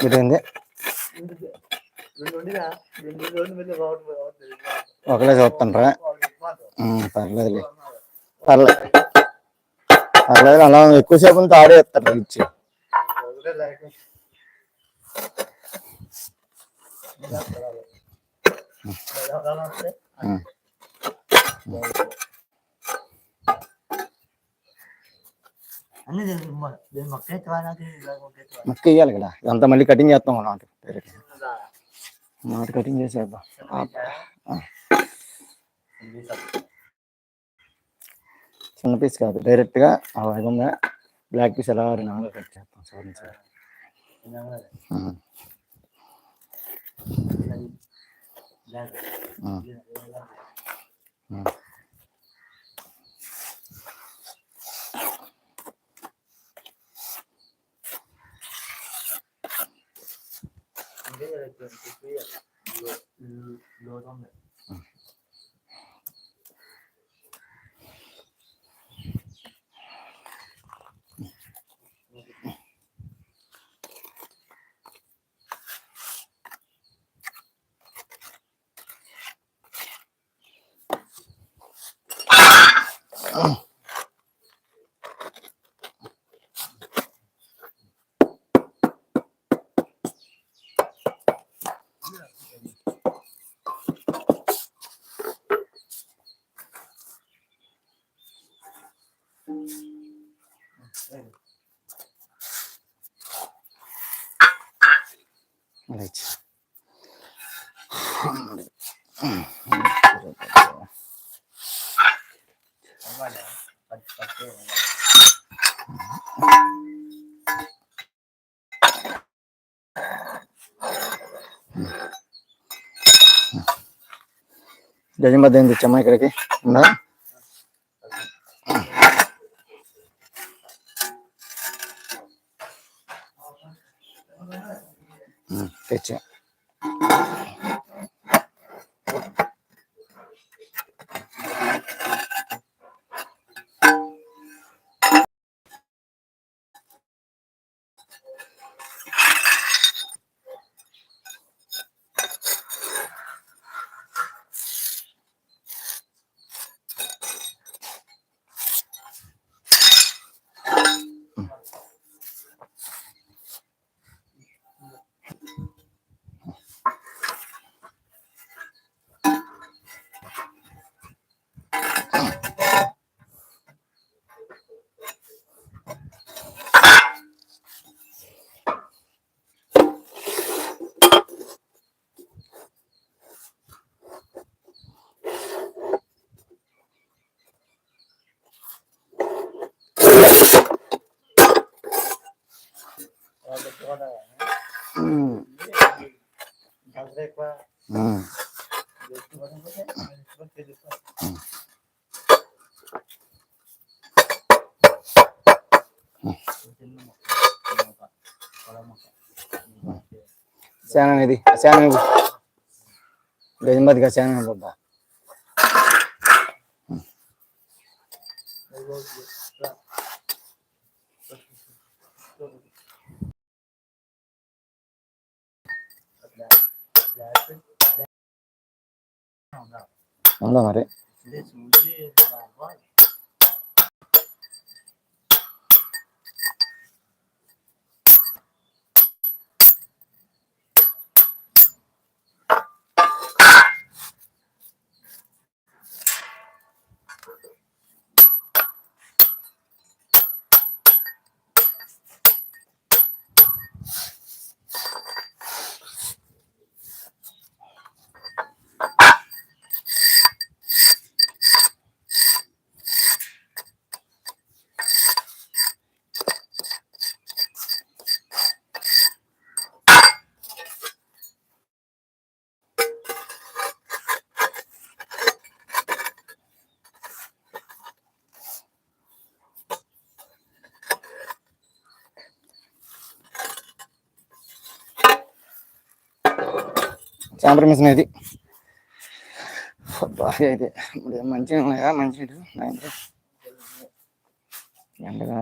ఇదేంది ఒకలే చూస్తుంటారా? పర్లేదులే పర్లేదు పర్లేదు. అలా ఎక్కువసేపు ఉంటే ఆడే ఇస్తారు ఇచ్చి. మొక్క వేయాలి కదా, ఇదంతా మళ్ళీ కటింగ్ చేస్తాం అన్నమాట. మాట కటింగ్ చేసేద్దాం. చిన్న పీస్ కాదు, డైరెక్ట్గా విధంగా బ్లాక్ పీస్ ఎలా నాలుగు కట్ చేస్తాం. Sorry sir. గజం బద్ద ఏం తెచ్చామా ఇక్కడికి? ఉందా? తెచ్చా. శానం ఇది, శానం గజంబతిగా శానం బాబా. ఉందా మరి? చాంబర్ మిషన్ ఇది అయితే మంచిగా ఉన్నాయా? మంచి ఎండగా